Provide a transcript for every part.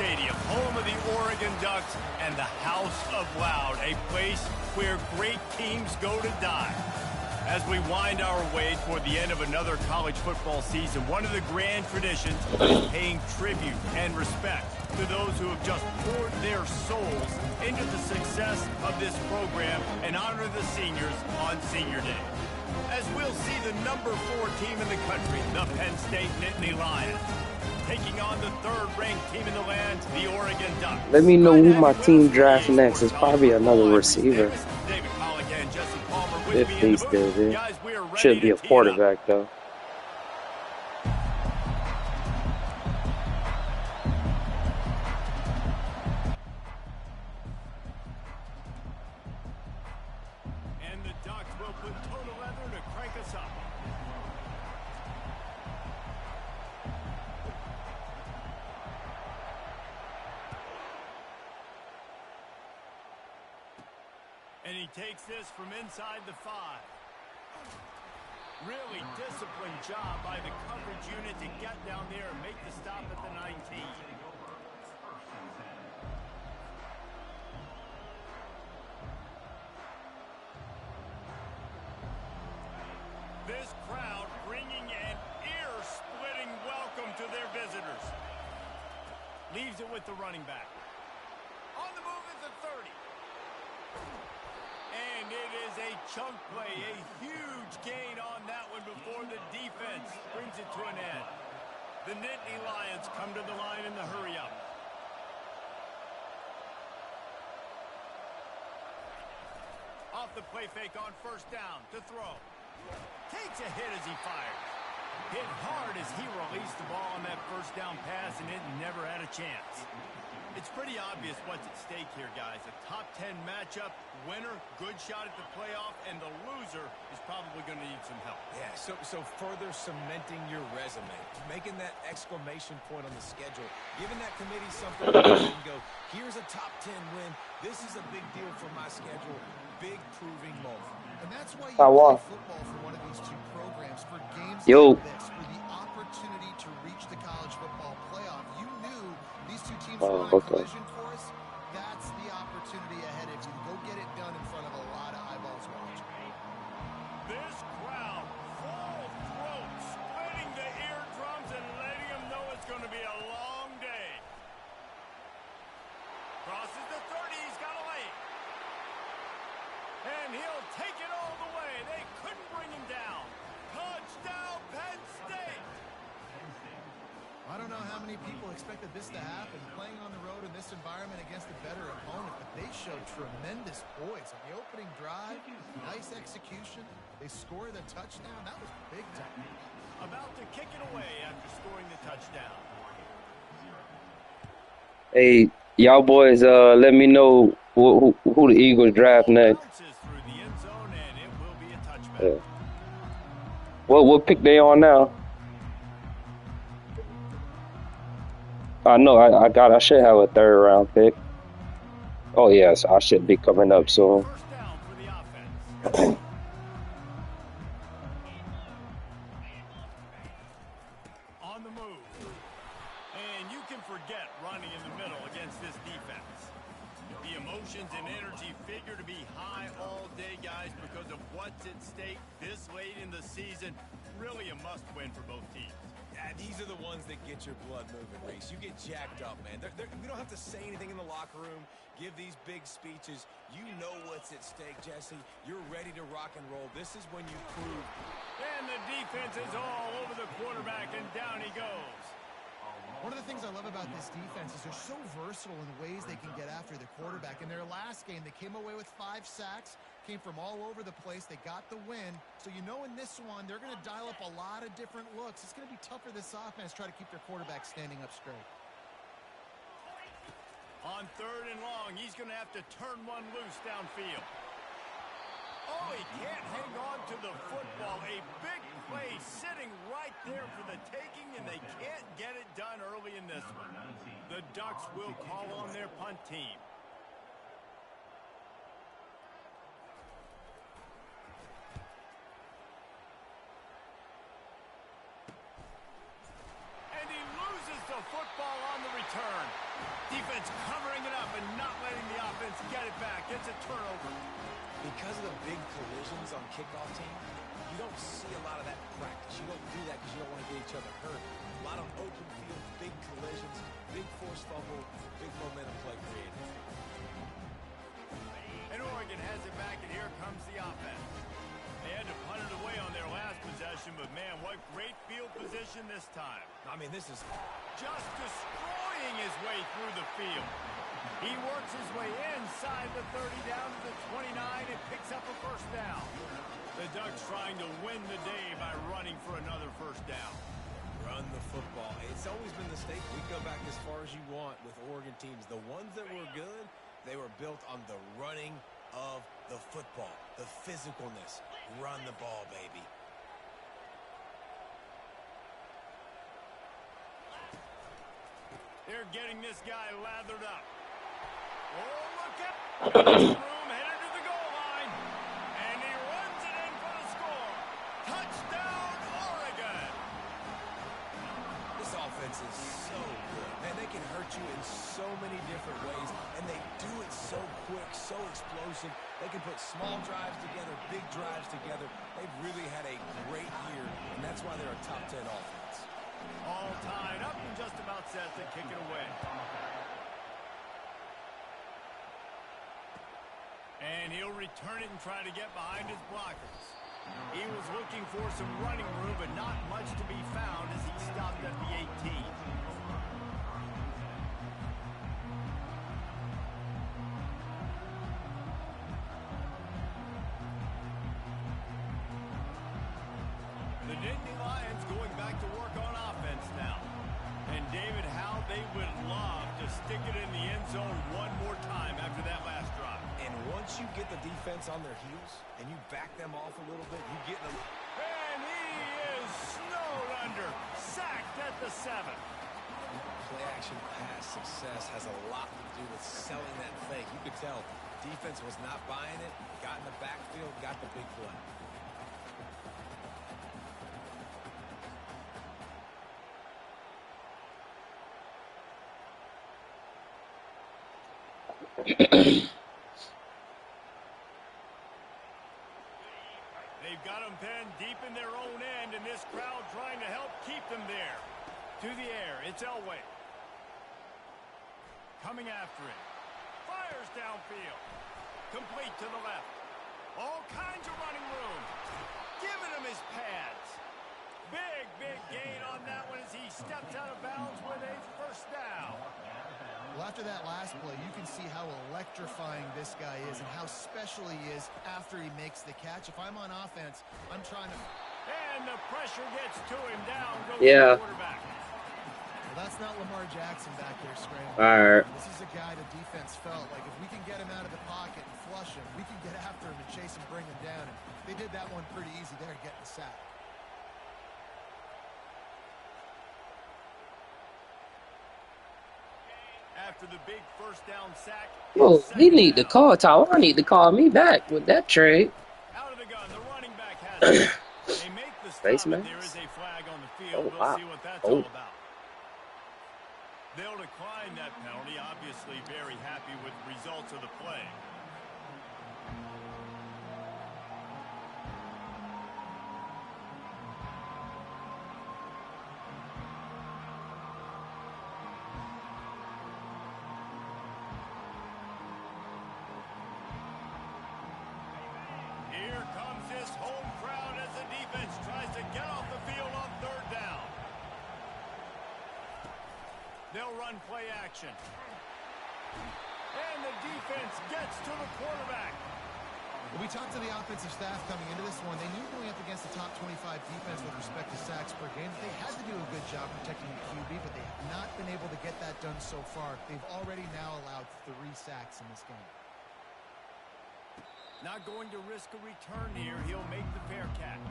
Stadium, home of the Oregon Ducks and the House of Loud, a place where great teams go to die. As we wind our way toward the end of another college football season, one of the grand traditions is paying tribute and respect to those who have just poured their souls into the success of this program and honor the seniors on Senior Day. As we'll see the number 4 team in the country, the Penn State Nittany Lions, taking on the third-ranked team in the land, the Oregon Ducks. Let me know who my team drafts next. It's probably another receiver. If he's still there. Should be a quarterback, though. And the Ducks will put total leather to crank us up. And he takes this from inside the 5. Really disciplined job by the coverage unit to get down there and make the stop at the 19. This crowd bringing an ear-splitting welcome to their visitors. Leaves it with the running back. On the move is the 30. And it is a chunk play, a huge gain on that one before the defense brings it to an end. The Nittany Lions come to the line in the hurry-up. Off the play fake on first down to throw. Takes a hit as he fires. Hit hard as he released the ball on that first down pass, and it never had a chance. It's pretty obvious what's at stake here, guys. A top 10 matchup, winner, good shot at the playoff, and the loser is probably going to need some help. Yeah, so further cementing your resume, making that exclamation point on the schedule, giving that committee something to do and go, here's a top 10 win. This is a big deal for my schedule. Big proving moment. And that's why you play football for one of these two programs, for games like this, for the opportunity to reach the college football playoff. You knew these two teams were on a collision course. That's the opportunity ahead of you. Go get it done in front of a lot of eyeballs watching. This crowd, full throat, splitting the eardrums and letting them know it's going to be a long day. Crosses the 30, he's got a lane. And he'll take it all the way. They couldn't bring him down. Touchdown, Penn State! I don't know how many people expected this to happen, playing on the road in this environment against a better opponent, but they showed tremendous poise on the opening drive. Nice execution. They scored a touchdown. That was big time. About to kick it away after scoring the touchdown. Hey, y'all boys, let me know who the Eagles draft next. Yeah. What pick they on now? I know I should have a 3rd round pick. Oh yes, I should be coming up soon. On the move. And you can forget running in the middle against this defense. The emotions and energy figure to be high all day, guys, because of what's at stake this late in the season. Really a must-win for both teams. Yeah, these are the ones that get your blood moving, Reese. You get jacked up, man. We don't have to say anything in the locker room, give these big speeches. You know what's at stake, Jesse. You're ready to rock and roll. This is when you prove. And the defense is all over the quarterback, and down he goes. One of the things I love about this defense is they're so versatile in the ways they can get after the quarterback. In their last game, they came away with 5 sacks, came from all over the place. They got the win. So you know in this one, they're going to dial up a lot of different looks. It's going to be tough for this offense to try to keep their quarterback standing up straight. On 3rd and long, he's going to have to turn one loose downfield. Oh, he can't hang on to the football. A big play sitting right there for the taking, and they can't get it done early in this one. The Ducks will call on their punt team. And he loses the football on the return. Defense covering it up and not letting the offense get it back. It's a turnover. Because of the big collisions on kickoff team, you don't see a lot of that in practice. You don't do that because you don't want to get each other hurt. A lot of open field, big collisions, big force fumble, big momentum play created. And Oregon has it back, and here comes the offense. They had to punt it away on their last possession, but man, what great field position this time. I mean, this is Just destroying his way through the field. He works his way inside the 30 down to the 29 and picks up a first down. The Ducks trying to win the day by running for another first down. run the football. It's always been the staple. We go back as far as you want with Oregon teams. The ones that were good, they were built on the running of the football, the physicalness. Run the ball, baby. They're getting this guy lathered up. Oh, look at room headed to the goal line. And he runs it in for the score. Touchdown, Oregon. This offense is so good. Man, they can hurt you in so many different ways, and they do it so quick, so explosive. They can put small drives together, big drives together. They've really had a great year, and that's why they're a top 10 offense. All tied up and just about set to kick it away. And he'll return it and try to get behind his blockers. He was looking for some running room, but not much to be found as he stopped at the 18. The Nittany Lions going back to work on offense now. And David, how they would love to stick it in the end zone one more time after that last drive. And once you get the defense on their heels and you back them off a little bit, you get them. And he is snowed under, sacked at the 7. Play action pass success has a lot to do with selling that fake. You could tell defense was not buying it, got in the backfield, got the big play. They've got them pinned deep in their own end, and this crowd trying to help keep them there. To the air, it's Elway. Coming after it. Fires downfield. Complete to the left. All kinds of running room. Giving him his pads. Big, big gain on that one as he steps out of bounds with a first down. Well, after that last play, you can see how electrifying this guy is and how special he is after he makes the catch. If I'm on offense, I'm trying to... And the pressure gets to him. Down goes Yeah. the quarterback. Well, that's not Lamar Jackson back there scrambling. All right. This is a guy the defense felt like if we can get him out of the pocket and flush him, we can get after him and chase him, bring him down. And they did that one pretty easy there, getting the sack. After the big first down sack. Well, he need to call Tyler. Need to call me back with that trade. Out of the gun, the running back has it. They make the stop, Face but mask? there is a flag on the field. Oh, We'll wow. see what that's Oh. all about. They'll decline that penalty. Obviously very happy with the results of the play. Here comes this home crowd as the defense tries to get off the field on third down. They'll run play action. And the defense gets to the quarterback. Well, we talked to the offensive staff coming into this one. They knew going up against the top 25 defense with respect to sacks per game. They had to do a good job protecting the QB, but they have not been able to get that done so far. They've already now allowed 3 sacks in this game. Not going to risk a return here. He'll make the fair catch.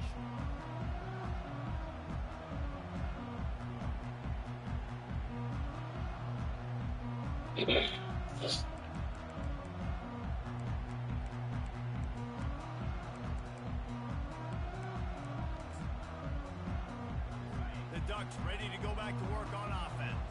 The Ducks ready to go back to work on offense.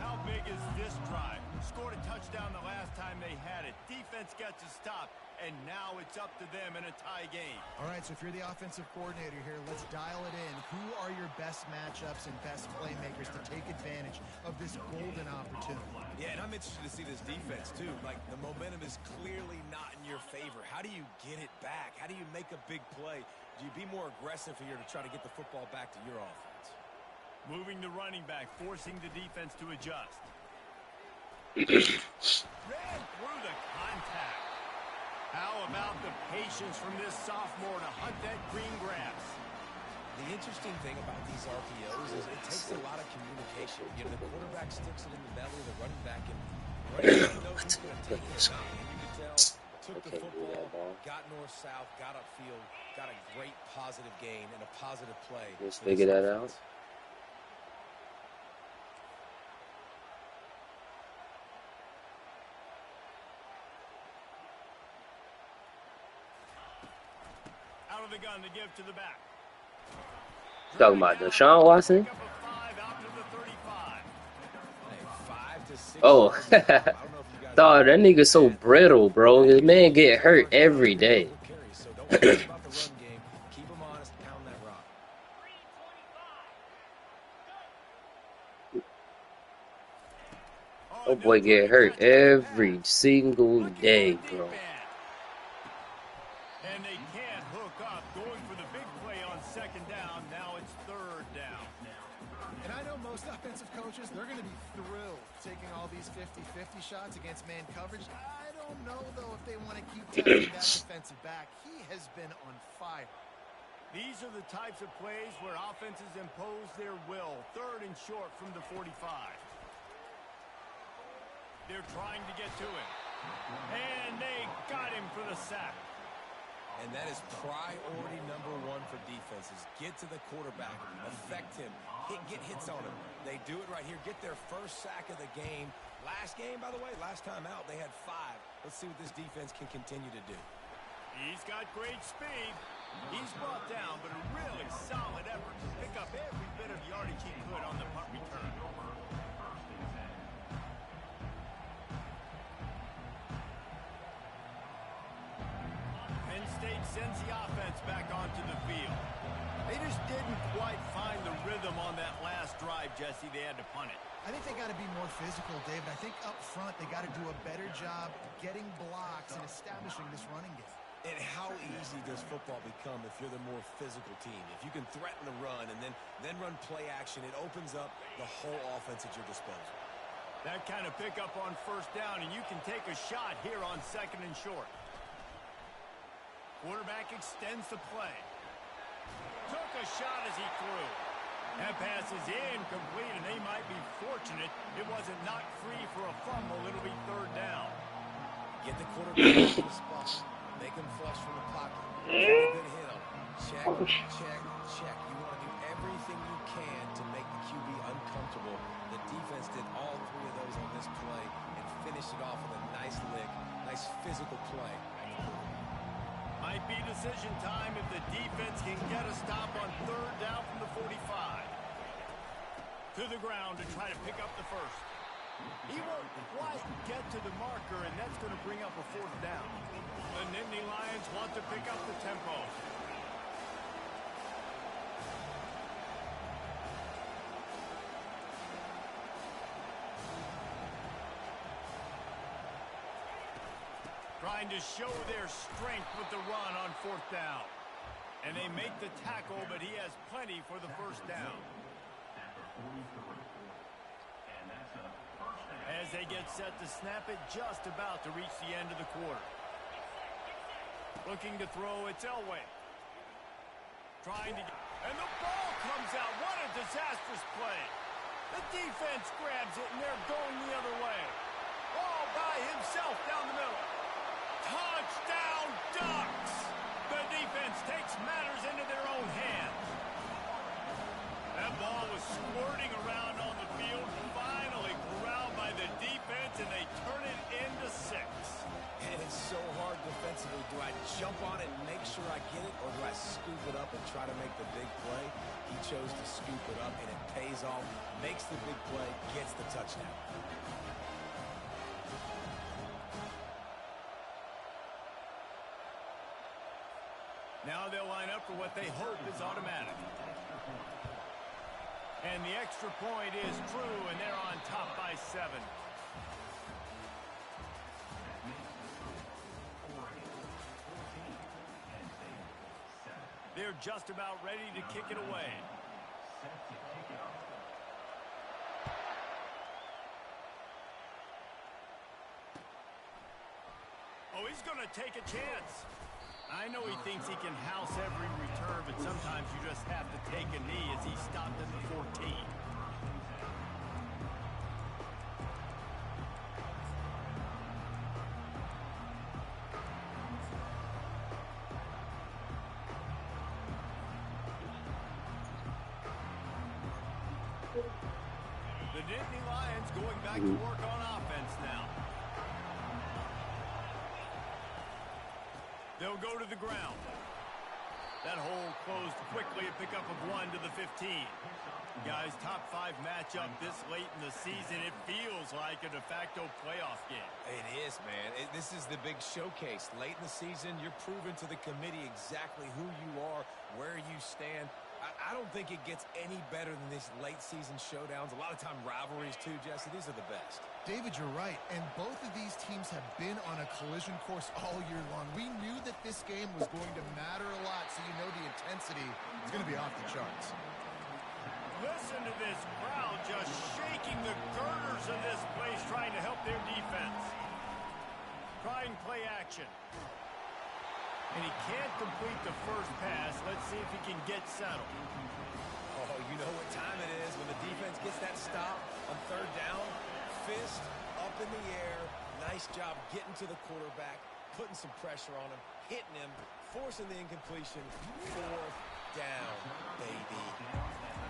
How big is this drive? Scored a touchdown the last time they had it. Defense gets a stop, and now it's up to them in a tie game. All right, so if you're the offensive coordinator here, let's dial it in. Who are your best matchups and best playmakers to take advantage of this golden opportunity? Yeah, and I'm interested to see this defense, too. Like, the momentum is clearly not in your favor. How do you get it back? How do you make a big play? Do you be more aggressive here to try to get the football back to your offense? Moving the running back, forcing the defense to adjust. Ran through the contact. How about the patience from this sophomore to hunt that green grass? The interesting thing about these RPOs is it takes a lot of communication. You know, the quarterback sticks it in the belly of the running back, and running back knows who's going to take it or not. And you can tell, took the football, got north-south, got upfield, got a great positive gain and a positive play. Let's figure that out. Out of the gun to give to the back. Talking about Deshaun Watson? Oh, dog, that nigga so brittle, bro. This man get hurt every day. Oh boy, get hurt every single day, bro. And they can't hook up. Going for the big play on second down. Now it's third down. And I know most offensive coaches, they're going to be thrilled taking all these 50-50 shots against man coverage. I don't know, though, if they want to keep testing that defensive back. He has been on fire. These are the types of plays where offenses impose their will. Third and short from the 45. They're trying to get to him. And they got him for the sack. And that is priority number one for defenses. Get to the quarterback, affect him, get hits on him. They do it right here. Get their first sack of the game. Last game, by the way, last time out, they had 5. Let's see what this defense can continue to do. He's got great speed. He's brought down, but a really solid effort to pick up every bit of yardage he could on the punt return. Penn State sends the offense back onto the field. They just didn't quite find the rhythm on that last drive, Jesse. They had to punt it. I think they got to be more physical, David. I think up front they got to do a better job getting blocks and establishing this running game. And how easy does football become if you're the more physical team? If you can threaten the run and then run play action, it opens up the whole offense at your disposal. That kind of pickup on first down, and you can take a shot here on second and short. Quarterback extends the play. Took a shot as he threw. That pass is incomplete, and they might be fortunate it wasn't knocked free for a fumble. It'll be third down. Get the quarterback in the spot. Make him flush from the pocket. Good hit him. Check, check, check. You want to do everything you can to make the QB uncomfortable. The defense did all 3 of those on this play and finished it off with a nice lick, nice physical play. Might be decision time if the defense can get a stop on third down from the 45. To the ground to try to pick up the first. He won't quite get to the marker, and that's going to bring up a fourth down. The Nittany Lions want to pick up the tempo. Trying to show their strength with the run on fourth down. And they make the tackle, but he has plenty for the first down. As they get set to snap it, just about to reach the end of the quarter. Looking to throw, it's Elway. Trying to get, and the ball comes out. What a disastrous play. The defense grabs it, and they're going the other way. All by himself down the middle. Touchdown Ducks! The defense takes matters into their own hands. That ball was squirting around on the field, finally corralled by the defense, and they turn it into 6. And it's so hard defensively. Do I jump on it and make sure I get it, or do I scoop it up and try to make the big play. He chose to scoop it up, and it pays off, makes the big play, gets the touchdown. Now they'll line up for what they hope is automatic. And the extra point is true, and they're on top by 7. They're just about ready to kick it away. Oh, he's going to take a chance. I know he thinks he can house every return, but sometimes you just have to take a knee as he stopped at the 14. The Nittany Lions going back to work on offense now. They'll go to the ground. That hole closed quickly, a pickup of 1 to the 15. Guys, top 5 matchup this late in the season. It feels like a de facto playoff game. It is, man. This is the big showcase. Late in the season, you're proving to the committee exactly who you are, where you stand. I don't think it gets any better than these late-season showdowns. A lot of time rivalries, too, Jesse. These are the best. David, you're right. And both of these teams have been on a collision course all year long. We knew that this game was going to matter a lot, so you know the intensity is going to be off the charts. Listen to this crowd just shaking the girders of this place, trying to help their defense. Trying play action. And he can't complete the first pass. Let's see if he can get settled. Oh, you know what time it is when the defense gets that stop on 3rd down. Fist up in the air. Nice job getting to the quarterback, putting some pressure on him, hitting him, forcing the incompletion. 4th down, baby.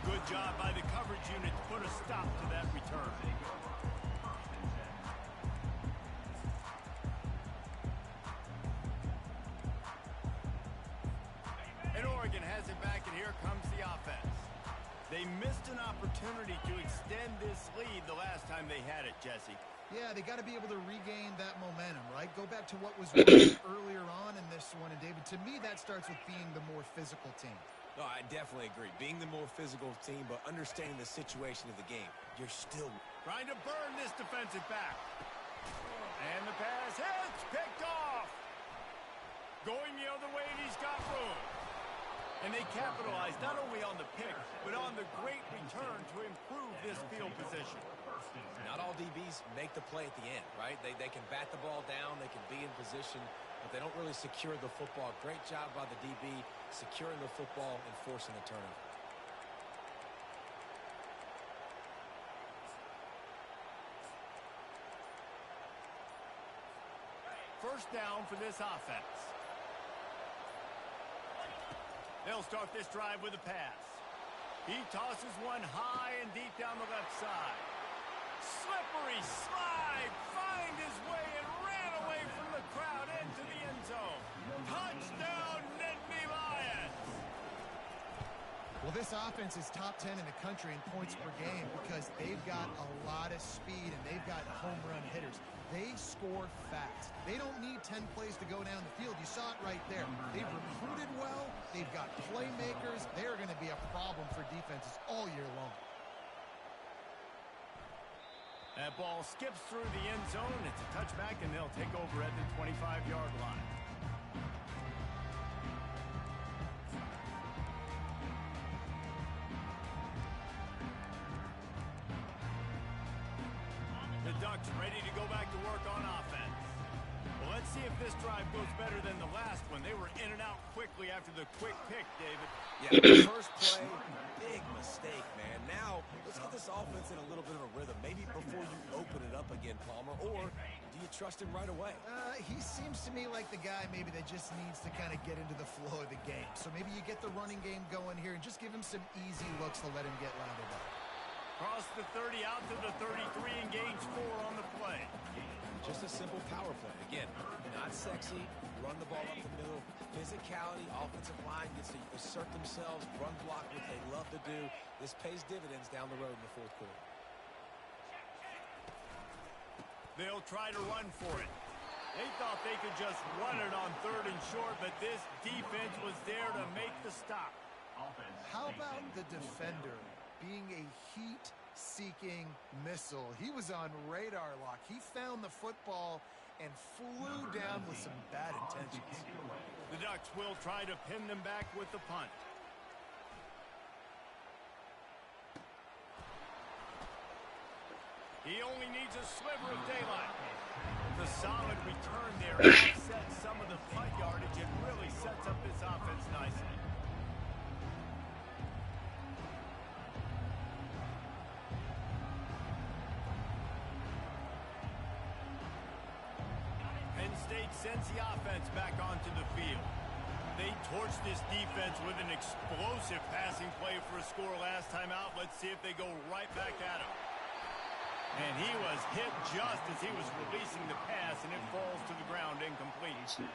Good job by the coverage unit to put a stop to that return. And Oregon has it back, and here comes the offense. They missed an opportunity to extend this lead the last time they had it, Jesse. Yeah, they got to be able to regain that momentum, right? Go back to what was earlier on in this one. And, David, to me, that starts with being the more physical team. No, I definitely agree. Being the more physical team, but understanding the situation of the game. You're still trying to burn this defensive back. And the pass hits, picked off. Going the other way, and he's got room. And they capitalize not only on the pick, but on the great return to improve this field position. Not all DBs make the play at the end, right? They can bat the ball down, they can be in position, but they don't really secure the football. Great job by the DB securing the football and forcing the turnover. First down for this offense. They'll start this drive with a pass. He tosses one high and deep down the left side. Slippery slide, find his way and ran away from the crowd into the end zone. Touchdown, Nittany Lions! Well, this offense is top 10 in the country in points per game because they've got a lot of speed and they've got home run hitters. They score fast. They don't need 10 plays to go down the field. You saw it right there. They've recruited well. They've got playmakers. They're going to be a problem for defenses all year long. That ball skips through the end zone. It's a touchback, and they'll take over at the 25-yard line. The Ducks ready to go back to work on offense. Well, let's see if this drive goes better than the last one. They were in and out quickly after the quick pick, David. Yeah, first play, big mistake, man. Now, let's get this offense in a little bit of a rhythm. Maybe before you open it up again, Palmer, or do you trust him right away? He seems to me like the guy maybe that just needs to kind of get into the flow of the game. So maybe you get the running game going here and just give him some easy looks to let him get lathered up. Cross the 30 out to the 33 and gains 4 on the play. Just just a simple power play. Again, not sexy, run the ball up the middle, physicality, offensive line gets to assert themselves, run block, what they love to do. This pays dividends down the road in the fourth quarter. They'll try to run for it. They thought they could just run it on 3rd and short, but this defense was there to make the stop. How about the defender being a heat-seeking missile? He was on radar lock. He found the football and flew down with some bad intentions. The Ducks will try to pin them back with the punt. He only needs a sliver of daylight. The solid return there offsets some of the punt yardage and really sets up this offense nicely. Penn State sends the offense back onto the field. They torched this defense with an explosive passing play for a score last time out. Let's see if they go right back at him. And he was hit just as he was releasing the pass, and it falls to the ground incomplete.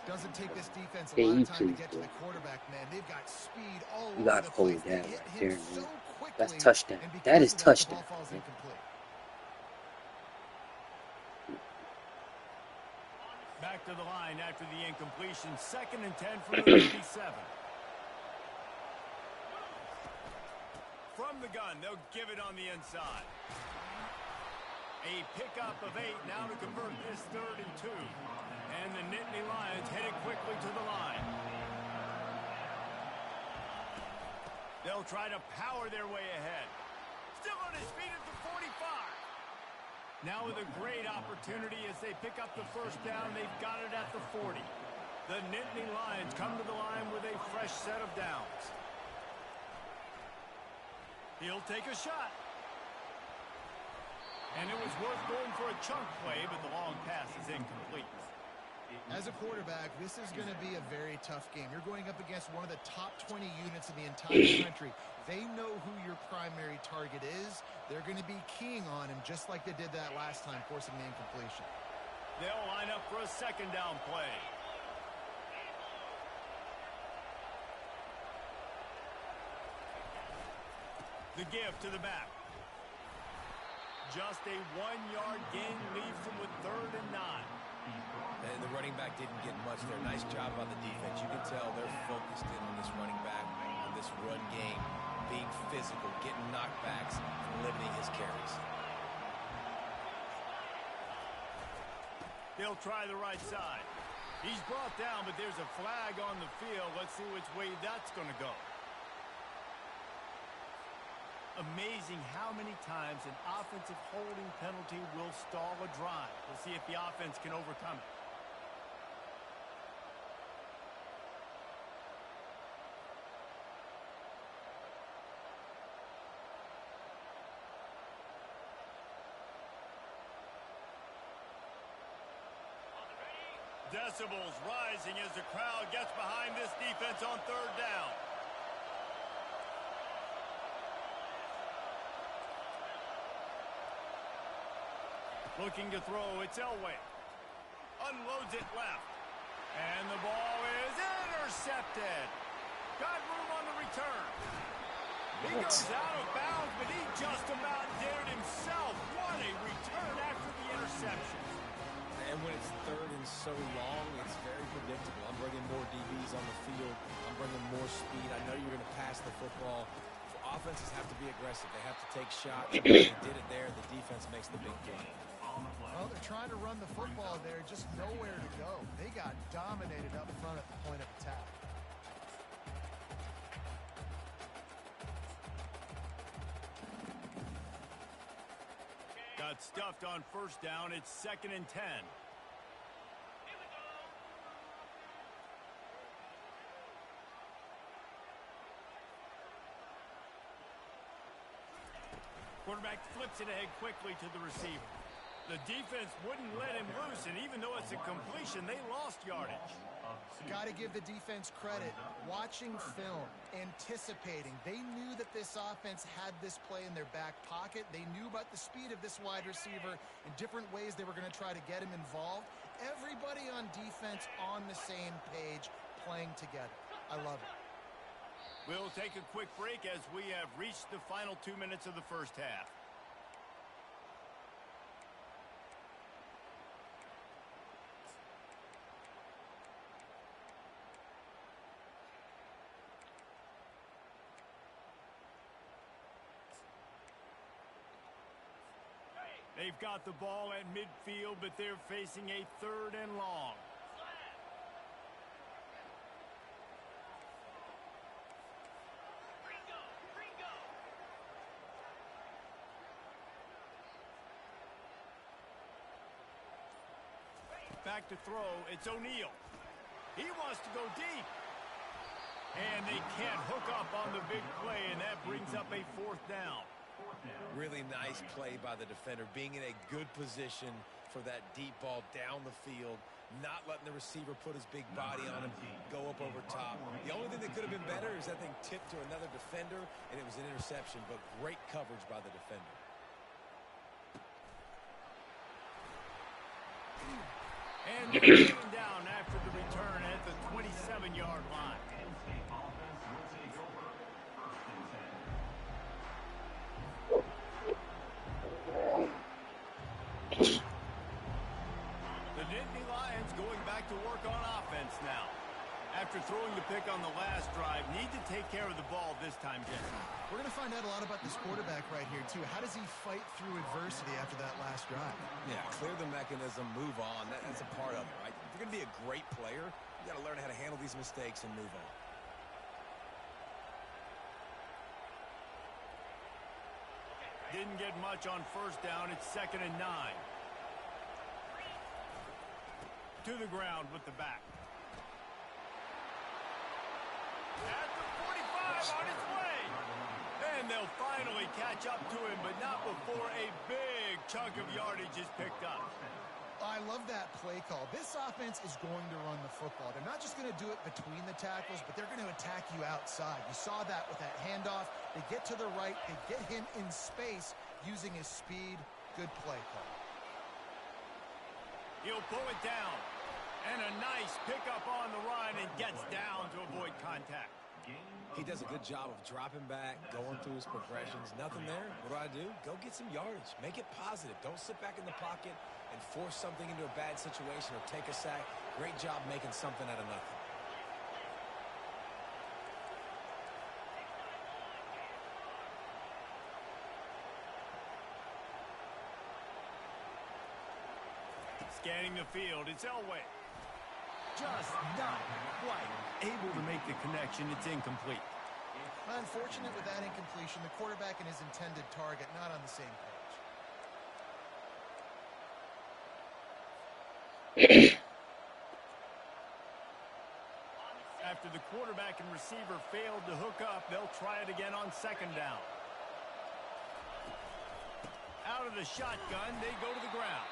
Doesn't take this defense a lot of time to get to the quarterback, man. They've got speed all over the place. They hit him so quickly. That's touchdown. That is touchdown. The ball falls incomplete. Back to the line after the incompletion. 2nd and 10 from the 37. From the gun, they'll give it on the inside. A pickup of 8 now to convert this 3rd and 2. And the Nittany Lions headed quickly to the line. They'll try to power their way ahead. Still on his feet at the 45. Now with a great opportunity as they pick up the first down. They've got it at the 40. The Nittany Lions come to the line with a fresh set of downs. He'll take a shot. And it was worth going for a chunk play, but the long pass is incomplete. As a quarterback, this is going to be a very tough game. You're going up against one of the top 20 units in the entire country. They know who your primary target is. They're going to be keying on him just like they did that last time, forcing the incompletion. They'll line up for a 2nd down play. The give to the back. Just a 1-yard gain leaves them with 3rd and 9. And the running back didn't get much there. Nice job on the defense. You can tell they're focused in on this running back, on this run game, being physical, getting knockbacks, and limiting his carries. He'll try the right side. He's brought down, but there's a flag on the field. Let's see which way that's going to go. Amazing how many times an offensive holding penalty will stall a drive. We'll see if the offense can overcome it. Decibels rising as the crowd gets behind this defense on 3rd down. Looking to throw, it's Elway. Unloads it left. And the ball is intercepted. Got room on the return. He goes out of bounds, but he just about dared himself. What a return after the interception. And when it's 3rd and so long, it's very predictable. I'm bringing more DBs on the field. I'm bringing more speed. I know you're going to pass the football. Offenses have to be aggressive. They have to take shots. They did it there. The defense makes the big game. Well, they're trying to run the football there, just nowhere to go. They got dominated up front at the point of attack. Got stuffed on 1st down. It's 2nd and 10. Quarterback flips it ahead quickly to the receiver. The defense wouldn't let him loose, and even though it's a completion, they lost yardage. Got to give the defense credit. Watching film, anticipating. They knew that this offense had this play in their back pocket. They knew about the speed of this wide receiver and different ways they were going to try to get him involved. Everybody on defense on the same page, playing together. I love it. We'll take a quick break as we have reached the final 2 minutes of the first half. They've got the ball at midfield, but they're facing a 3rd and long. Back to throw, it's O'Neal. He wants to go deep. And they can't hook up on the big play, and that brings up a 4th down. Really nice play by the defender, being in a good position for that deep ball down the field, not letting the receiver put his big body on him, go up over top. The only thing that could have been better is that thing tipped to another defender, and it was an interception, but great coverage by the defender. And they're taken down after the return at the 27-yard line. The Nittany Lions going back to work on offense now. After throwing the pick on the last drive, need to take care of the ball this time, Jesse. We're going to find out a lot about this quarterback right here, too. How does he fight through adversity after that last drive? Yeah, clear the mechanism, move on. That's a part of it, right? If you're going to be a great player, you got to learn how to handle these mistakes and move on. Didn't get much on 1st down. It's 2nd and 9. To the ground with the back. At the 45, on its way. And they'll finally catch up to him, but not before a big chunk of yardage is picked up. I love that play call. This offense is going to run the football. They're not just going to do it between the tackles, but they're going to attack you outside. You saw that with that handoff. They get to the right. They get him in space using his speed. Good play call. He'll pull it down. And a nice pickup on the run and gets down to avoid contact. He does a good job of dropping back, going through his progressions. Nothing there. What do? Go get some yardage. Make it positive. Don't sit back in the pocket and force something into a bad situation or take a sack. Great job making something out of nothing. Scanning the field, it's Elway. Just not quite able to make the connection. It's incomplete. Unfortunate with that incompletion. The quarterback and his intended target not on the same page. After the quarterback and receiver failed to hook up, they'll try it again on 2nd down. Out of the shotgun, they go to the ground.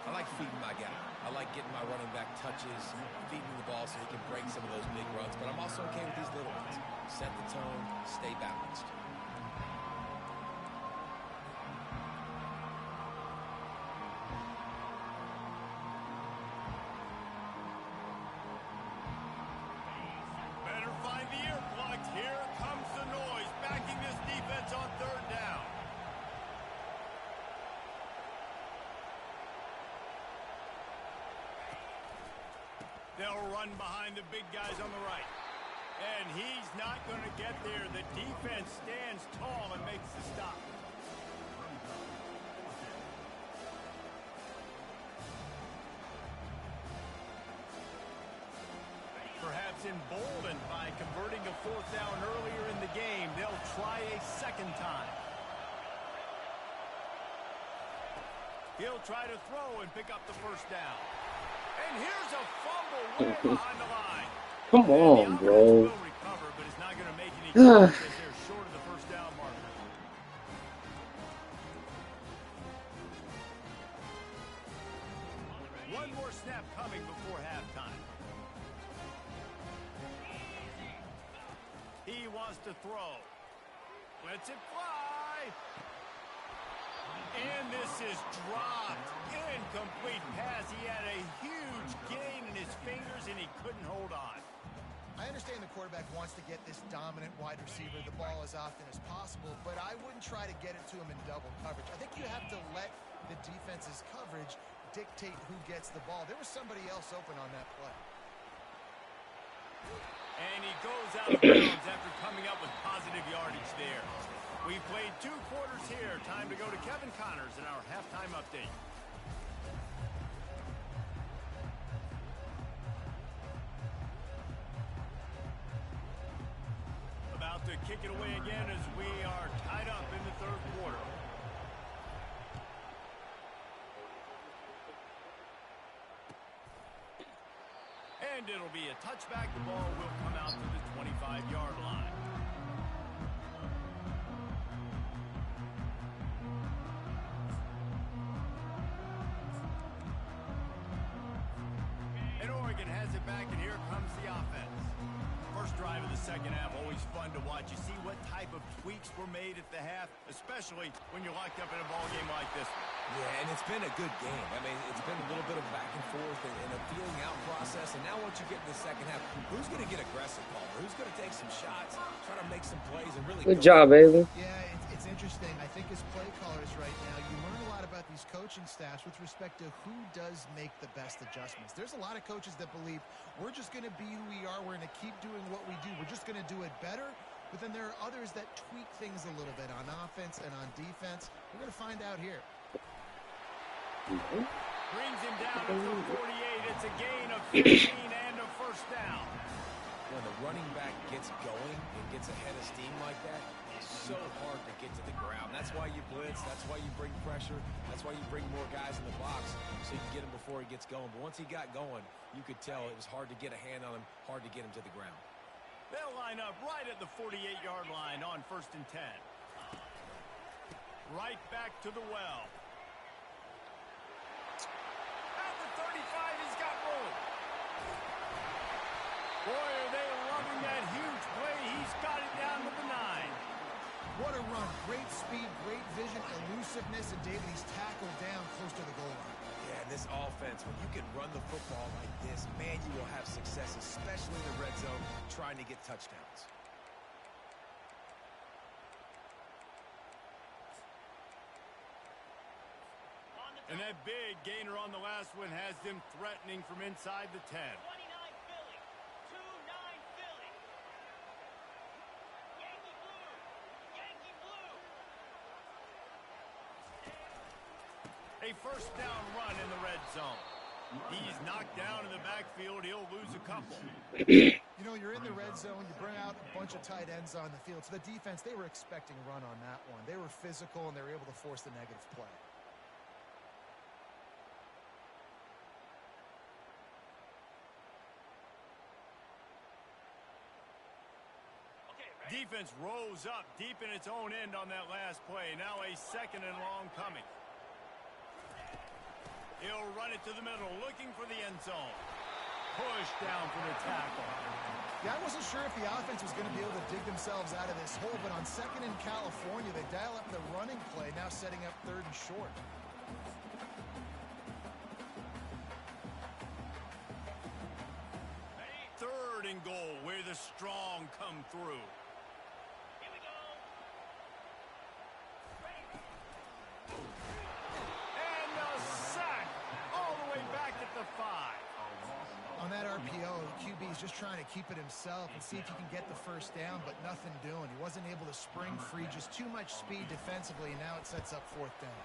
I like feeding my guy. I like getting my running back touches, feeding the ball so he can break some of those big runs. But I'm also okay with these little ones. Set the tone, stay balanced. Better find the earplugs. Here comes the noise, backing this defense on 3rd down. They'll run behind the big guys on the right. And he's not going to get there. The defense stands tall and makes the stop. Perhaps emboldened by converting a 4th down earlier in the game, they'll try a 2nd time. He'll try to throw and pick up the 1st down. And here's a fumble way behind the line. Come on, bro. Will recover, but it's not going to make any difference as they're short of the 1st down marker. One more snap coming before halftime. He wants to throw. Lets it fly. And this is dropped. Incomplete pass. He had a huge gain in his fingers, and he couldn't hold on. I understand the quarterback wants to get this dominant wide receiver the ball as often as possible, but I wouldn't try to get it to him in double coverage. I think you have to let the defense's coverage dictate who gets the ball. There was somebody else open on that play. And he goes out of bounds after coming up with positive yardage there. We played 2 quarters here. Time to go to Kevin Connors in our halftime update. About to kick it away again as we are tied up in the 3rd quarter. And it'll be a touchback. The ball will come out to the 25-yard line. And Oregon has it back, and here comes the offense. First drive of the second half, always fun to watch. You see what type of tweaks were made at the half, especially when you're locked up in a ball game like this one. Yeah, and it's been a good game. I mean, it's been a little bit of back and forth and a feeling out process. And now once you get in the second half, who's going to get aggressive, Palmer? Who's going to take some shots, try to make some plays, and really Good job, Bailey. Yeah, it's interesting. I think as play callers right now, you learn a lot about these coaching staffs with respect to who does make the best adjustments. There's a lot of coaches that believe we're just going to be who we are. We're going to keep doing what we do. We're just going to do it better. But then there are others that tweak things a little bit on offense and on defense. We're going to find out here. Brings him down to the 48. It's a gain of 15 and a first down. When the running back gets going and gets ahead of steam like that, it's so hard to get to the ground. That's why you blitz. That's why you bring pressure. That's why you bring more guys in the box so you can get him before he gets going. But once he got going, you could tell it was hard to get a hand on him, hard to get him to the ground. They'll line up right at the 48-yard line on 1st and 10. Right back to the well. At the 35, he's got room. Boy, are they loving that huge play. He's got it down to the 9. What a run. Great speed, great vision, elusiveness, and David, he's tackled down close to the goal line. Yeah, and this offense, when you can run the football like this, man, you will have success, especially in the red zone, trying to get touchdowns. And that big gainer on the last one has them threatening from inside the 10. 29 Philly. 2-9 Philly. Yankee blue. Yankee blue. A first down run in the red zone. He's knocked down in the backfield. He'll lose a couple. You know, you're in the red zone. You bring out a bunch of tight ends on the field. So the defense, they were expecting a run on that one. They were physical, and they were able to force the negative play. Defense rose up deep in its own end on that last play. Now a 2nd and long coming. He'll run it to the middle, looking for the end zone. Push down for the tackle. Yeah, I wasn't sure if the offense was going to be able to dig themselves out of this hole, but on 2nd in California, they dial up the running play, now setting up 3rd and short. Third and goal, where the strong come through. Here we go. And a sack all the way back at the 5. On that RPO, the QB is just trying to keep it himself and see if he can get the first down, but nothing doing. He wasn't able to spring free, just too much speed defensively, and now it sets up 4th down.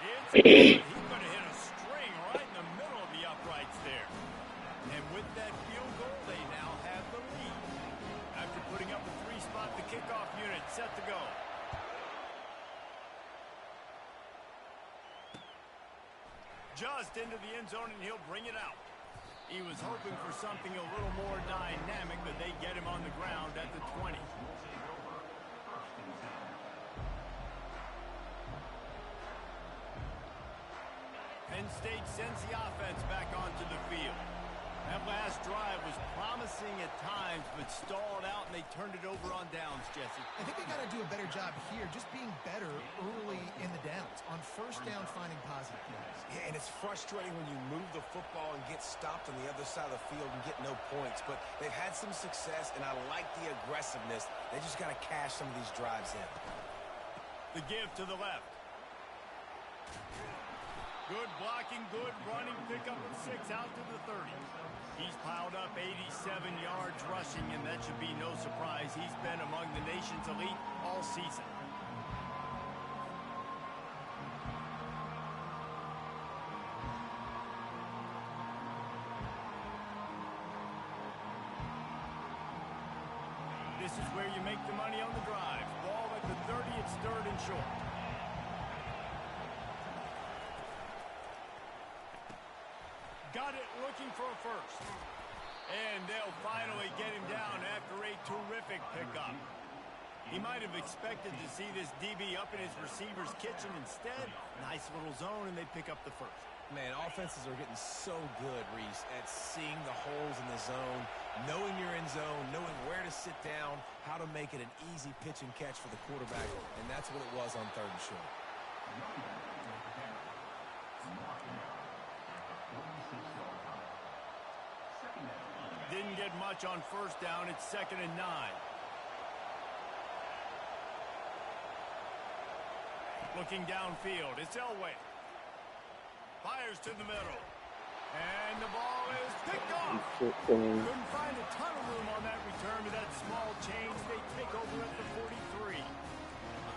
It's good. He's going to hit a string right in the middle of the uprights there. And with that field goal, they now have the lead. After putting up a 3-spot, the kickoff unit set to go. Just into the end zone, and he'll bring it out. He was hoping for something a little more dynamic, but they get him on the ground at the 20. Penn State sends the offense back onto the field. That last drive was promising at times, but stalled out, and they turned it over on downs, Jesse. I think they got to do a better job here, just being better early in the downs. On first down, finding positive plays. Yeah, and it's frustrating when you move the football and get stopped on the other side of the field and get no points. But they've had some success, and I like the aggressiveness. They just got to cash some of these drives in. The give to the left. Good blocking, good running, pickup of 6 out to the 30. He's piled up 87 yards rushing, and that should be no surprise. He's been among the nation's elite all season. This is where you make the money on the drive. Ball at the 30, it's 3rd and short. Got it, looking for a first. And they'll finally get him down after a terrific pickup. He might have expected to see this DB up in his receiver's kitchen. Instead, nice little zone, and they pick up the first. Man, offenses are getting so good, Reese, at seeing the holes in the zone, knowing you're in zone, knowing where to sit down, how to make it an easy pitch and catch for the quarterback, and that's what it was on 3rd and short. Didn't get much on first down. It's 2nd and 9. Looking downfield. It's Elway. Fires to the middle. And the ball is picked off. Couldn't find a ton of room on that return to that small change. They take over at the 43.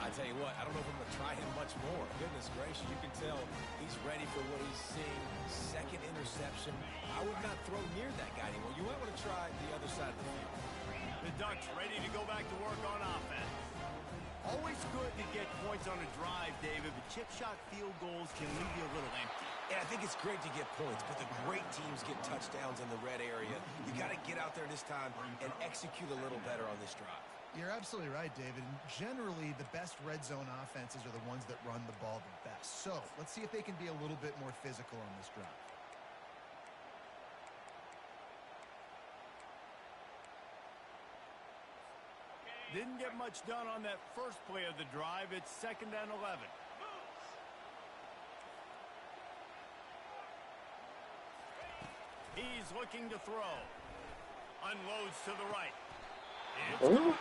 I tell you what, I don't know if I'm going to try him much more. Goodness gracious, you can tell he's ready for what he's seeing. 2nd interception. I would not throw near that guy anymore. You might want to try the other side of the field. The Ducks ready to go back to work on offense. Always good to get points on a drive, David, but chip shot field goals can leave you a little empty. Yeah, I think it's great to get points, but the great teams get touchdowns in the red area. You got to get out there this time and execute a little better on this drive. You're absolutely right, David. And generally, the best red zone offenses are the ones that run the ball the best. So let's see if they can be a little bit more physical on this drive. Didn't get much done on that first play of the drive. It's 2nd and 11. He's looking to throw. Unloads to the right. It's good.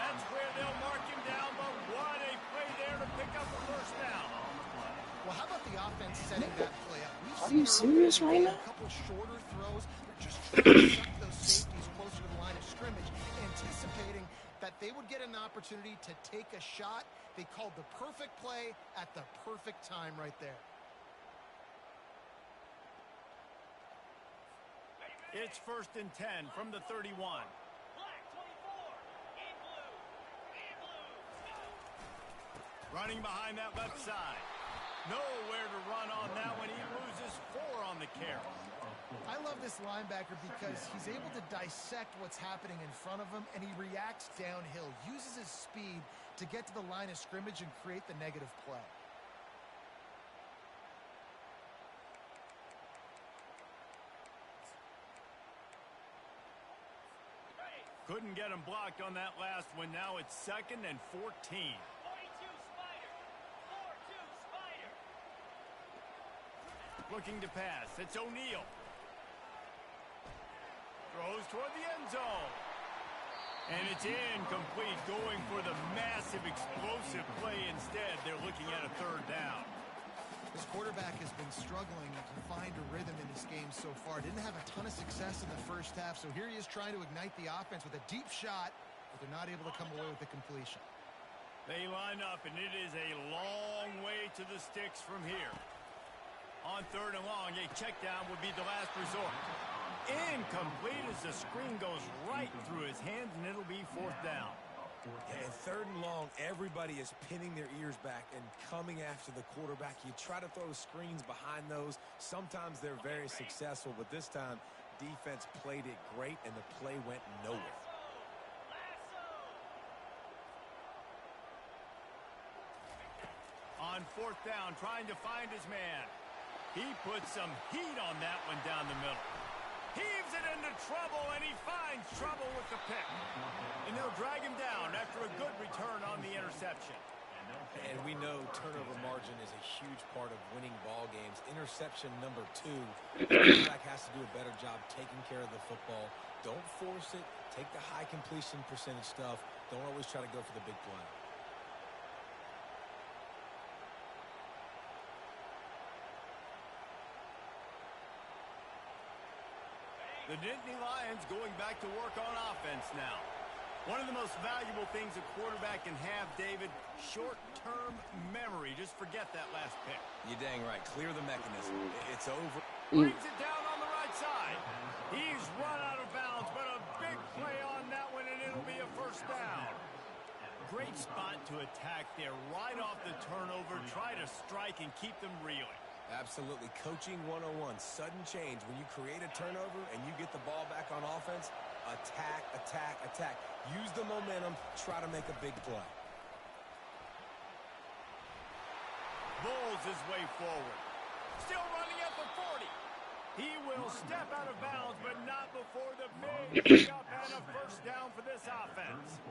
That's where they'll mark him down, but what a play there to pick up the first down. Well, how about the offense setting that play up? Are you serious right now? A couple shorter throws. They're just trying to suck those safeties closer to the line of scrimmage, anticipating that they would get an opportunity to take a shot. They called the perfect play at the perfect time right there. It's 1st and 10 from the 31. Black 24. In blue. In blue. Go. Running behind that left side. Nowhere to run on that one. He loses 4 on the carry. I love this linebacker because he's able to dissect what's happening in front of him, and he reacts downhill, uses his speed to get to the line of scrimmage and create the negative play. Couldn't get him blocked on that last one. Now it's 2nd and 14. 42 Spider. 4-2 Spider. Looking to pass. It's O'Neal. Throws toward the end zone. And it's incomplete, going for the massive explosive play instead. They're looking at a 3rd down. This quarterback has been struggling to find a rhythm in this game so far. Didn't have a ton of success in the first half, so here he is trying to ignite the offense with a deep shot, but they're not able to come away with the completion. They line up, and it is a long way to the sticks from here. On 3rd and long, a check down would be the last resort. Incomplete as the screen goes right through his hands, and it'll be 4th down. And 3rd and long, everybody is pinning their ears back and coming after the quarterback. You try to throw screens behind those. Sometimes they're very successful, but this time, defense played it great, and the play went nowhere. On 4th down, trying to find his man. He put some heat on that one down the middle. Heaves it into trouble, and he finds trouble with the pick. And they'll drag him down after a good return on the interception. And we know turnover margin is a huge part of winning ball games. Interception number 2. The quarterback has to do a better job taking care of the football. Don't force it. Take the high completion percentage stuff. Don't always try to go for the big play. The Nittany Lions going back to work on offense now. One of the most valuable things a quarterback can have, David, short-term memory. Just forget that last pick. You're dang right. Clear the mechanism. It's over. Brings it down on the right side. He's run out of bounds, but a big play on that one, and it'll be a first down. Great spot to attack there. Right off the turnover, try to strike and keep them reeling. Absolutely. Coaching 101. Sudden change. When you create a turnover and you get the ball back on offense, attack, attack, attack. Use the momentum. Try to make a big play. Bulls his way forward. Still running at the 40. He will step out of bounds, but not before the big pickup and a first down for this offense.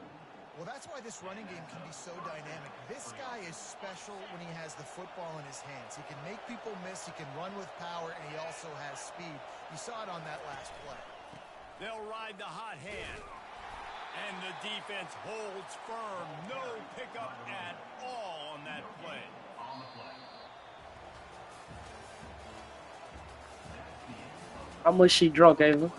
Well, that's why this running game can be so dynamic. This guy is special when he has the football in his hands. He can make people miss, he can run with power, and he also has speed. You saw it on that last play. They'll ride the hot hand. And the defense holds firm. No pickup at all on that play. How much she drunk, Ava?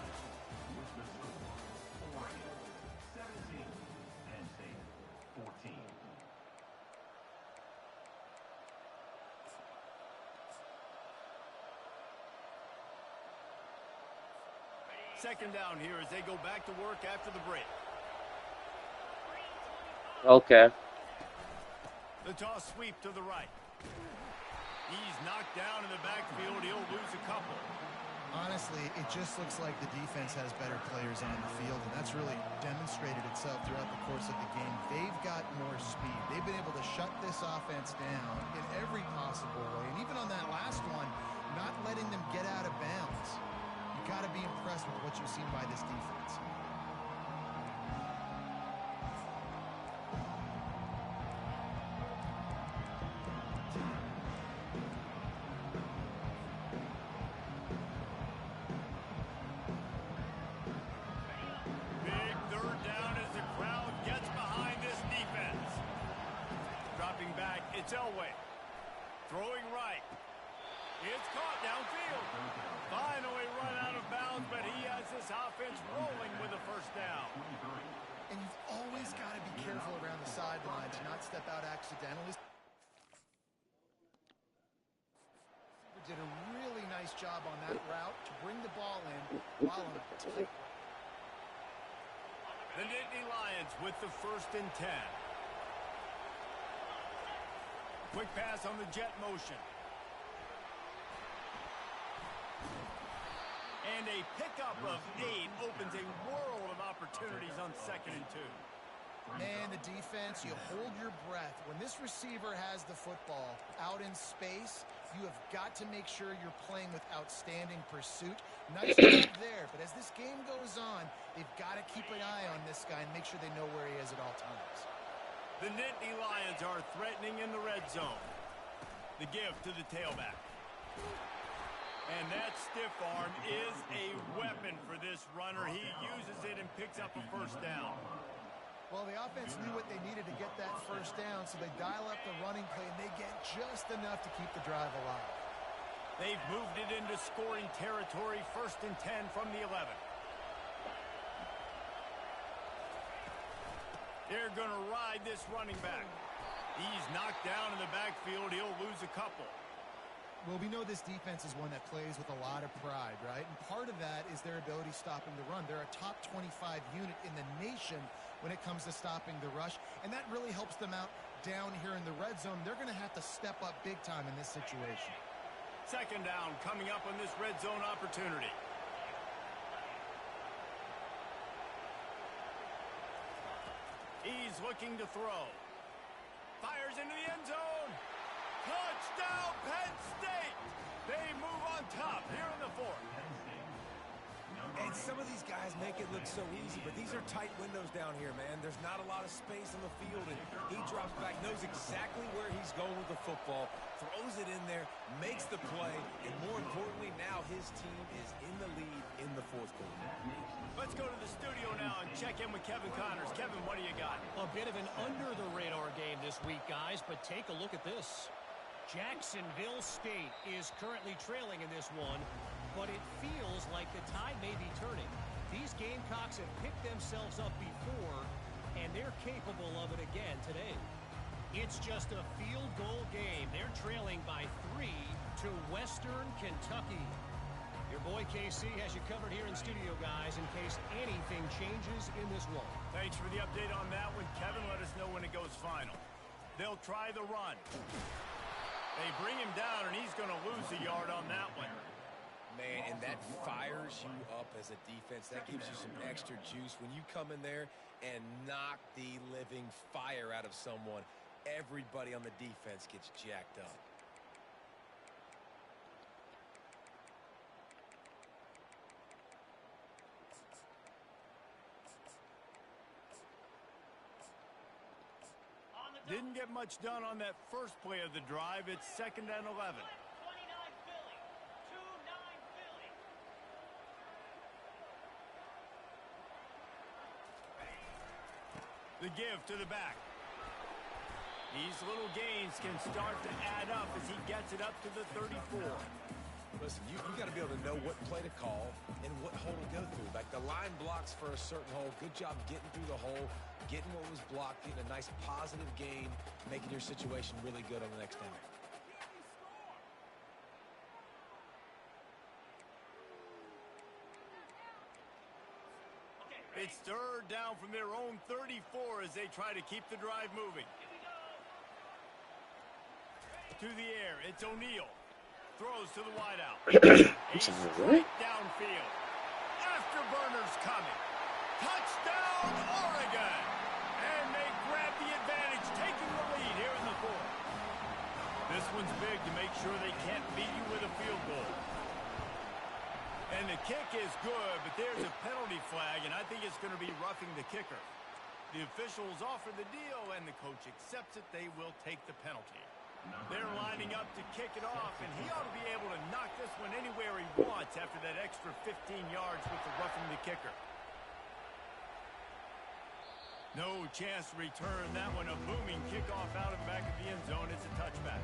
Second down here as they go back to work after the break. Okay. The toss sweep to the right. He's knocked down in the backfield. He'll lose a couple. Honestly, it just looks like the defense has better players on the field, and that's really demonstrated itself throughout the course of the game. They've got more speed. They've been able to shut this offense down in every possible way, and even on that last one, not letting them get out of bounds. You got to be impressed with what you've seen by this defense. Big third down as the crowd gets behind this defense. Dropping back, it's Elway. Throwing right. It's caught downfield. Finally run out of bounds, but he has this offense rolling with a first down. And you've always got to be careful around the sidelines, not step out accidentally. Did a really nice job on that route to bring the ball in while on a tight. The Nittany Lions with the 1st and 10. Quick pass on the jet motion. And a pickup of 8 opens a world of opportunities on 2nd and 2. Man, the defense, you hold your breath. When this receiver has the football out in space, you have got to make sure you're playing with outstanding pursuit. Nice job there, but as this game goes on, they've got to keep an eye on this guy and make sure they know where he is at all times. The Nittany Lions are threatening in the red zone. The give to the tailback. And that stiff arm is a weapon for this runner. He uses it and picks up a first down. Well, the offense knew what they needed to get that first down, so they dial up the running play, and they get just enough to keep the drive alive. They've moved it into scoring territory, 1st and 10 from the 11. They're going to ride this running back. He's knocked down in the backfield. He'll lose a couple. Well, we know this defense is one that plays with a lot of pride, right? And part of that is their ability stopping the run. They're a top 25 unit in the nation when it comes to stopping the rush, and that really helps them out down here in the red zone. They're going to have to step up big time in this situation. 2nd down coming up on this red zone opportunity. He's looking to throw. Fires into the end zone. Touchdown, Penn State! They move on top here in the fourth. And some of these guys make it look so easy, but these are tight windows down here, man. There's not a lot of space on the field, and he drops back, knows exactly where he's going with the football, throws it in there, makes the play, and more importantly, now his team is in the lead in the fourth quarter. Let's go to the studio now and check in with Kevin Connors. Kevin, what do you got? A bit of an under-the-radar game this week, guys, but take a look at this. Jacksonville State is currently trailing in this one, but it feels like the tide may be turning. These Gamecocks have picked themselves up before, and they're capable of it again today. It's just a field goal game. They're trailing by 3 to Western Kentucky. Your boy KC has you covered here in studio, guys, in case anything changes in this one. Thanks for the update on that one, Kevin. Let us know when it goes final. They'll try the run. They bring him down, and he's going to lose a yard on that one. Man, and that fires you up as a defense. That gives you some extra juice. When you come in there and knock the living fire out of someone, everybody on the defense gets jacked up. Didn't get much done on that first play of the drive. It's 2nd and 11. 29 Philly. 2-9 Philly. The give to the back. These little gains can start to add up as he gets it up to the 34. Listen, you got to be able to know what play to call and what hole to go through. Like the line blocks for a certain hole. Good job getting through the hole, getting what was blocked, getting a nice positive gain, making your situation really good on the next down. It's 3rd down from their own 34 as they try to keep the drive moving. To the air, it's O'Neal. Throws to the wideout. A straight downfield. Afterburners coming. Touchdown, Oregon! And they grab the advantage, taking the lead here in the fourth. This one's big to make sure they can't beat you with a field goal. And the kick is good, but there's a penalty flag, and I think it's going to be roughing the kicker. The officials offer the deal, and the coach accepts it. They will take the penalty. They're lining up to kick it off, and he ought to be able to knock this one anywhere he wants after that extra 15 yards with the roughing the kicker. No chance to return that one. A booming kickoff out of the back of the end zone. It's a touchback.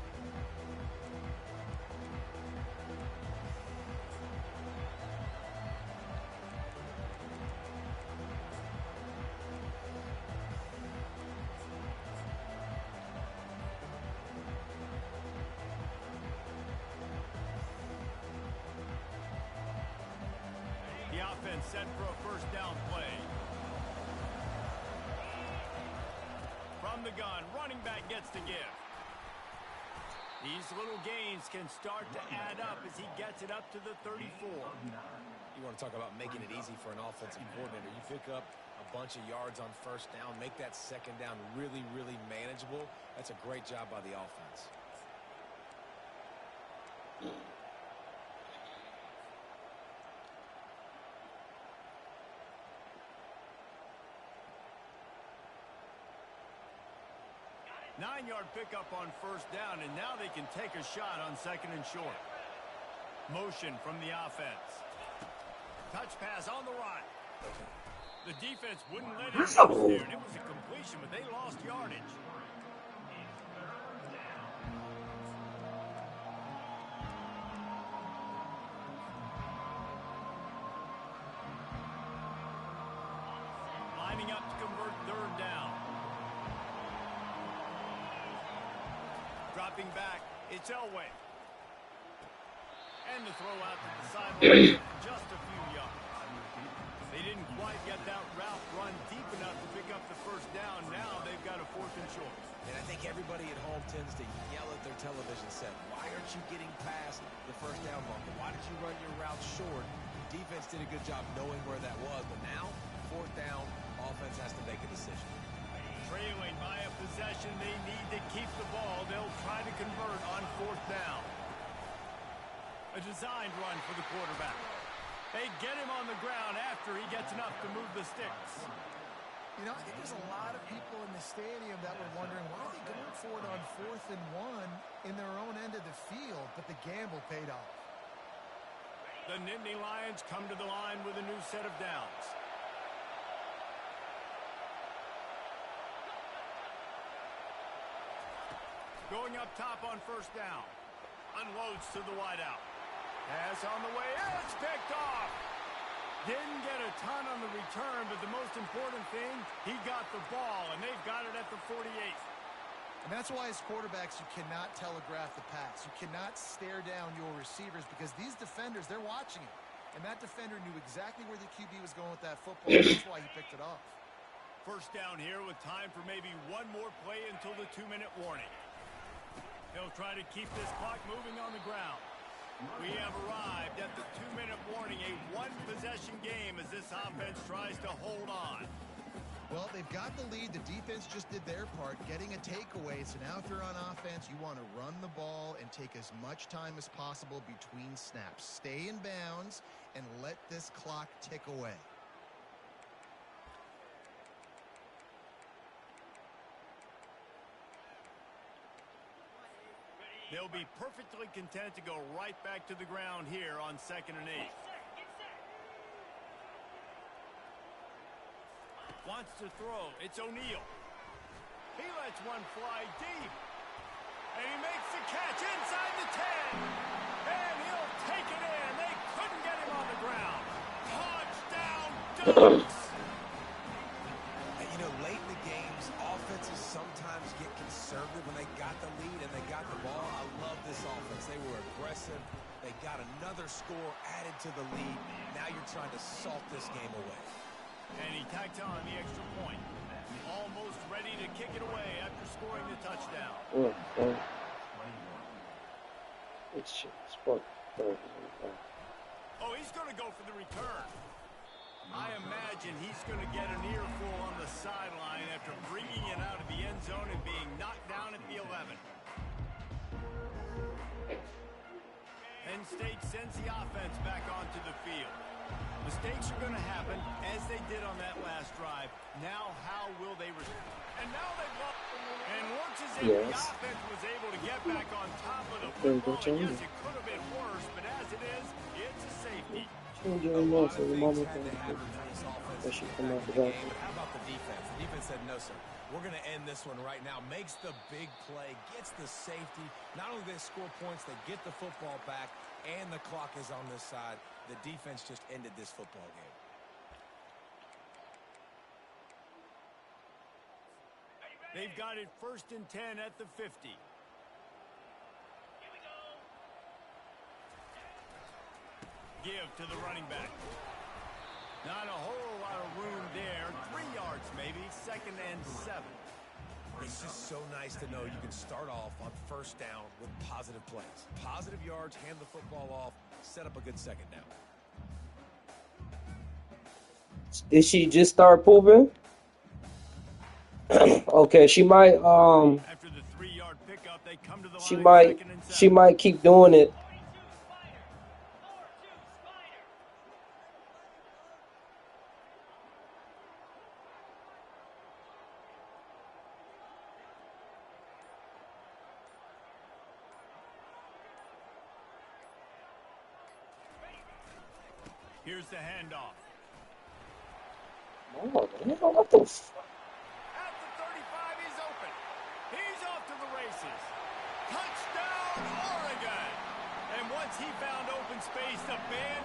The offense set for a first down play. From the gun, running back gets the give. These little gains can start to add up as he gets it up to the 34. You want to talk about making it easy for an offensive coordinator. You pick up a bunch of yards on first down, make that second down really, really manageable. That's a great job by the offense. Nine-yard pickup on first down, and now they can take a shot on 2nd and short. Motion from the offense. Touch pass on the right. The defense wouldn't let it go there, and it was a completion, but they lost yardage. Lining up to convert 3rd down. Dropping back, it's Elway. And the throw out to the sideline, just a few yards. They didn't quite get that route run deep enough to pick up the first down. Now they've got a 4th and short. And I think everybody at home tends to yell at their television set, why aren't you getting past the first down marker? Why did you run your route short? Defense did a good job knowing where that was, but now, 4th down, offense has to make a decision. Trailing by a possession, they need to keep the ball. They'll try to convert on 4th down. A designed run for the quarterback. They get him on the ground after he gets enough to move the sticks. You know, I think there's a lot of people in the stadium that were wondering why are they going for it on 4th and 1 in their own end of the field, but the gamble paid off. The Nittany Lions come to the line with a new set of downs. Going up top on first down. Unloads to the wideout. Pass on the way. It's picked off. Didn't get a ton on the return, but the most important thing, he got the ball, and they've got it at the 48th. And that's why as quarterbacks, you cannot telegraph the pass. You cannot stare down your receivers because these defenders, they're watching it. And that defender knew exactly where the QB was going with that football. That's why he picked it off. First down here with time for maybe one more play until the 2-minute warning. He'll try to keep this clock moving on the ground. We have arrived at the 2-minute warning, a one-possession game as this offense tries to hold on. Well, they've got the lead. The defense just did their part, getting a takeaway. So now if you're on offense, you want to run the ball and take as much time as possible between snaps. Stay in bounds and let this clock tick away. They'll be perfectly content to go right back to the ground here on 2nd and 8. Wants to throw. It's O'Neal. He lets one fly deep. And he makes the catch inside the 10. And he'll take it in. They couldn't get him on the ground. Touchdown, Ducks! And, you know, late in the games, offenses sometimes get conservative when they got the lead and they got the ball. I love this offense. They were aggressive. They got another score added to the lead. Now you're trying to salt this game away. And he tacked on the extra point. Almost ready to kick it away after scoring the touchdown. Oh, he's going to go for the return. I imagine he's going to get an earful on the sideline after bringing it out of the end zone and being knocked down at the 11. Penn State sends the offense back onto the field. Mistakes are going to happen, as they did on that last drive. Now, how will they respond? And now they've lost. And looks as if the offense was able to get back on top of the football. And yes, it could have been worse, but as it is, it's a safety. A lot of things had to happen for this offense to get back in the game. But how about the defense? The defense said, no, sir. We're going to end this one right now. Makes the big play, gets the safety. Not only do they score points, they get the football back, and the clock is on this side. The defense just ended this football game. They've got it 1st and 10 at the 50. Here we go. Give to the running back. Not a whole lot of room there. 3 yards maybe. 2nd and 7. It's just so nice to know you can start off on first down with positive plays. Positive yards, hand the football off, set up a good second down. Did she just start pooping? Okay, she might After the 3-yard pickup, they come to the line. she might keep doing it. 42 Spider. 42 Spider. Here's the handoff. Oh, what the f- At the 35, he's open. He's off to the races. Touchdown, Oregon! And once he found open space, the band